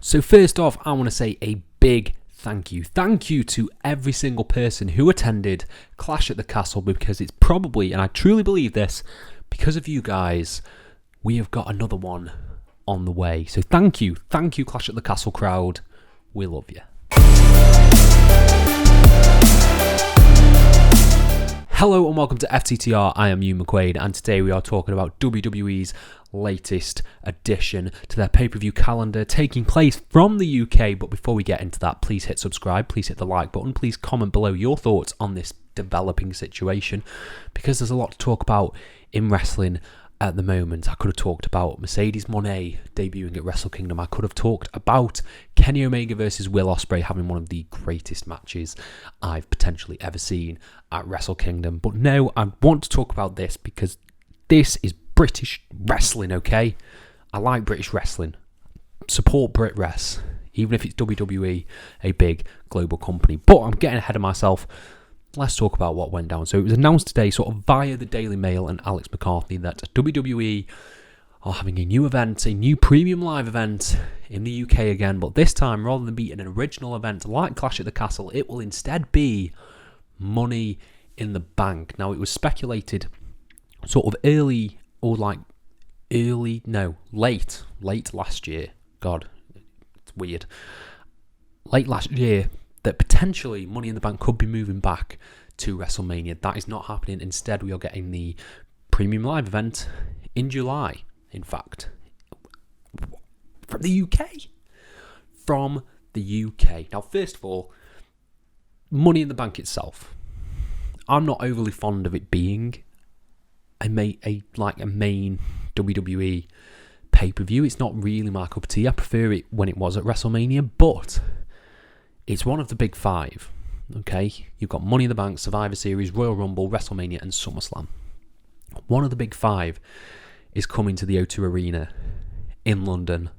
So first off, I want to say a big thank you. Thank you to every single person who attended Clash at the Castle, because it's probably, and I truly believe this, because of you guys, we have got another one on the way. So thank you. Thank you, Clash at the Castle crowd. We love you. Hello and welcome to FTTR. I am Hugh McQuaid, and today we are talking about WWE's latest addition to their pay-per-view calendar taking place from the UK. But before we get into that, please hit subscribe, please hit the like button, please comment below your thoughts on this developing situation, because there's a lot to talk about in wrestling at the moment. I could have talked about Mercedes Moné debuting at Wrestle Kingdom. I could have talked about Kenny Omega versus Will Ospreay having one of the greatest matches I've potentially ever seen at Wrestle Kingdom. But no, I want to talk about this because this is British wrestling, okay? I like British wrestling. Support Brit Rest, even if it's WWE, a big global company. But I'm getting ahead of myself. Let's talk about what went down. So it was announced today, sort of via the Daily Mail and Alex McCarthy, that WWE are having a new event, a new premium live event in the UK again. But this time, rather than be an original event like Clash at the Castle, it will instead be Money in the Bank. Now, it was speculated sort of late last year. God, it's weird. Late last year, that potentially Money in the Bank could be moving back to WrestleMania. That is not happening. Instead, we are getting the premium live event in July, in fact. From the UK. From the UK. Now, first of all, Money in the Bank itself. I'm not overly fond of it being a main WWE pay-per-view. It's not really my cup of tea. I prefer it when it was at WrestleMania, but it's one of the big five, okay? You've got Money in the Bank, Survivor Series, Royal Rumble, WrestleMania, and SummerSlam. One of the big five is coming to the O2 Arena in London.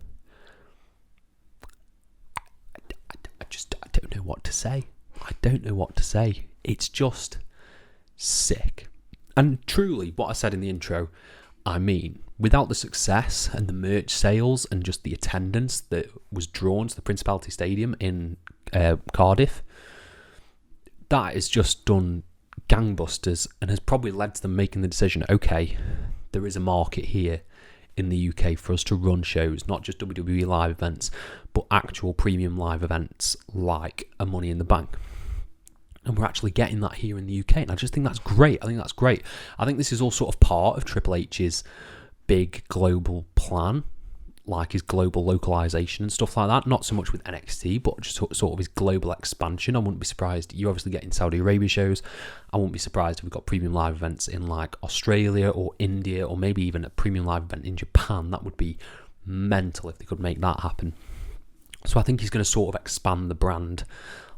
I don't know what to say. I don't know what to say. It's just sick. And truly, what I said in the intro, I mean, without the success and the merch sales and just the attendance that was drawn to the Principality Stadium in Cardiff, that has just done gangbusters and has probably led to them making the decision, okay, there is a market here in the UK for us to run shows, not just WWE live events, but actual premium live events like a Money in the Bank. And we're actually getting that here in the UK, and I just think that's great. I think this is all sort of part of Triple H's big global plan, like his global localization and stuff like that. Not so much with NXT, but just sort of his global expansion. I wouldn't be surprised. You're obviously getting Saudi Arabia shows. I wouldn't be surprised if we've got premium live events in like Australia or India, or maybe even a premium live event in Japan. That would be mental if they could make that happen. So I think he's going to sort of expand the brand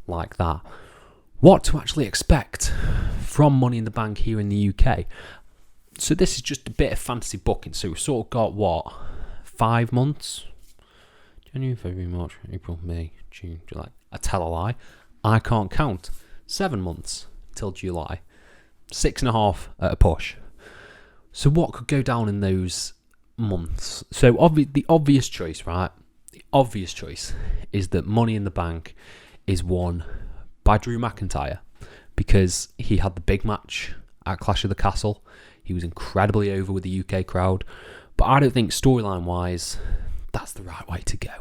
like that. What to actually expect from Money in the Bank here in the UK? So this is just a bit of fantasy booking. So we've sort of got, 5 months? January, February, March, April, May, June, July. I tell a lie. I can't count. 7 months till July. 6.5 at a push. So what could go down in those months? So the obvious choice, right? The obvious choice is that Money in the Bank is won by Drew McIntyre, because he had the big match at Clash of the Castle. He was incredibly over with the UK crowd, but I don't think storyline wise that's the right way to go.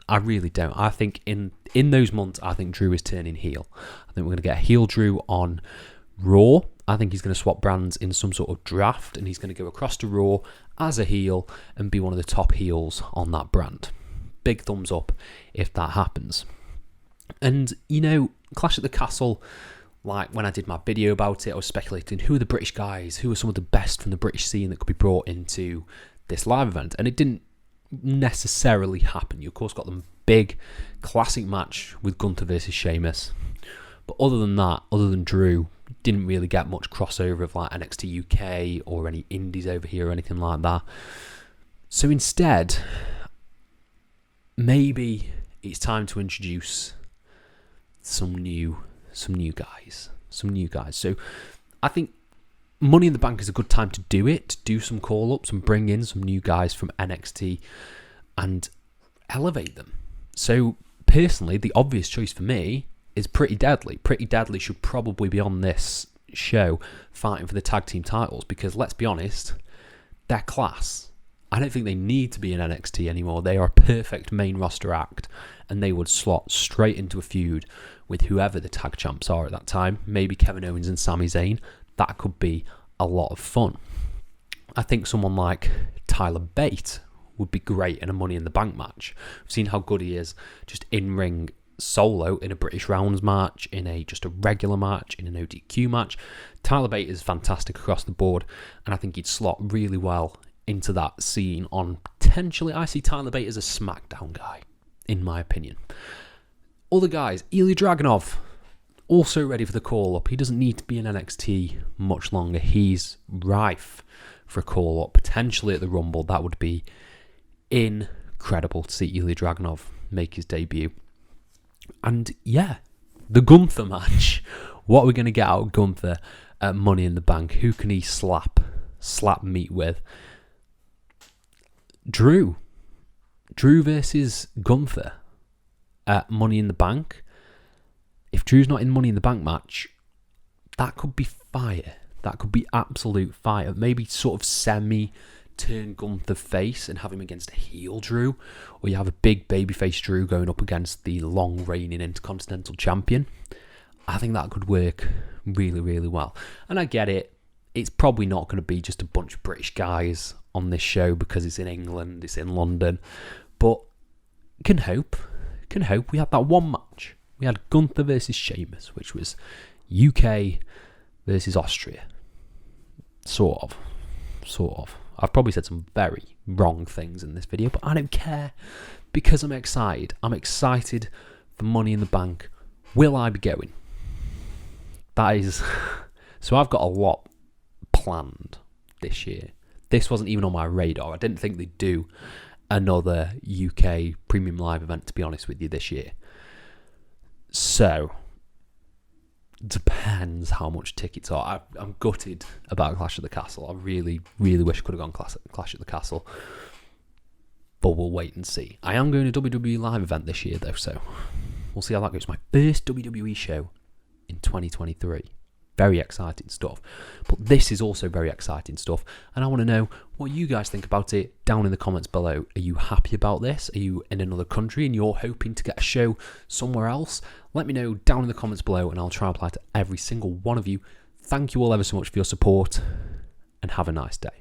I really don't. I think in those months, I think Drew is turning heel. I think we're going to get a heel Drew on Raw. I think he's going to swap brands in some sort of draft, and he's going to go across to Raw as a heel and be one of the top heels on that brand. Big thumbs up if that happens. And, Clash at the Castle, like when I did my video about it, I was speculating who are the British guys, who are some of the best from the British scene that could be brought into this live event. And it didn't necessarily happen. You, of course, got the big classic match with Gunther versus Sheamus. But other than that, other than Drew, didn't really get much crossover of like NXT UK or any indies over here or anything like that. So instead, maybe it's time to introduce some new guys. So I think Money in the Bank is a good time to do it, to do some call-ups and bring in some new guys from NXT and elevate them. So personally, the obvious choice for me is Pretty Deadly. Pretty Deadly should probably be on this show fighting for the tag team titles because, let's be honest, they're class. I don't think they need to be in NXT anymore. They are a perfect main roster act, and they would slot straight into a feud with whoever the tag champs are at that time. Maybe Kevin Owens and Sami Zayn. That could be a lot of fun. I think someone like Tyler Bate would be great in a Money in the Bank match. We've seen how good he is just in-ring solo in a British Rounds match, in just a regular match, in an ODQ match. Tyler Bate is fantastic across the board, and I think he'd slot really well into that scene on potentially. I see Tyler Bate as a SmackDown guy, in my opinion. Other guys, Ilya Dragunov, also ready for the call-up. He doesn't need to be in NXT much longer. He's rife for a call-up, potentially at the Rumble. That would be incredible to see Ilya Dragunov make his debut. And yeah, the Gunther match. What are we going to get out of Gunther at Money in the Bank? Who can he slap meat with? Drew versus Gunther at Money in the Bank. If Drew's not in Money in the Bank match, that could be fire. That could be absolute fire. Maybe sort of turn Gunther face and have him against a heel Drew, or you have a big babyface Drew going up against the long reigning Intercontinental Champion. I think that could work really, really well. And I get it. It's probably not going to be just a bunch of British guys on this show because it's in England, it's in London. But can hope. We had that one match. We had Gunther versus Sheamus, which was UK versus Austria. Sort of. I've probably said some very wrong things in this video, but I don't care because I'm excited. I'm excited for Money in the Bank. Will I be going? That is... So I've got a lot planned this year. This wasn't even on my radar. I didn't think they'd do another UK Premium Live event, to be honest with you, this year. So, depends how much tickets are. I'm gutted about Clash at the Castle. I really, really wish I could have gone Clash at the Castle. But we'll wait and see. I am going to a WWE Live event this year, though, so we'll see how that goes. My first WWE show in 2023. Very exciting stuff. But this is also very exciting stuff. And I want to know what you guys think about it down in the comments below. Are you happy about this? Are you in another country and you're hoping to get a show somewhere else? Let me know down in the comments below and I'll try and apply to every single one of you. Thank you all ever so much for your support and have a nice day.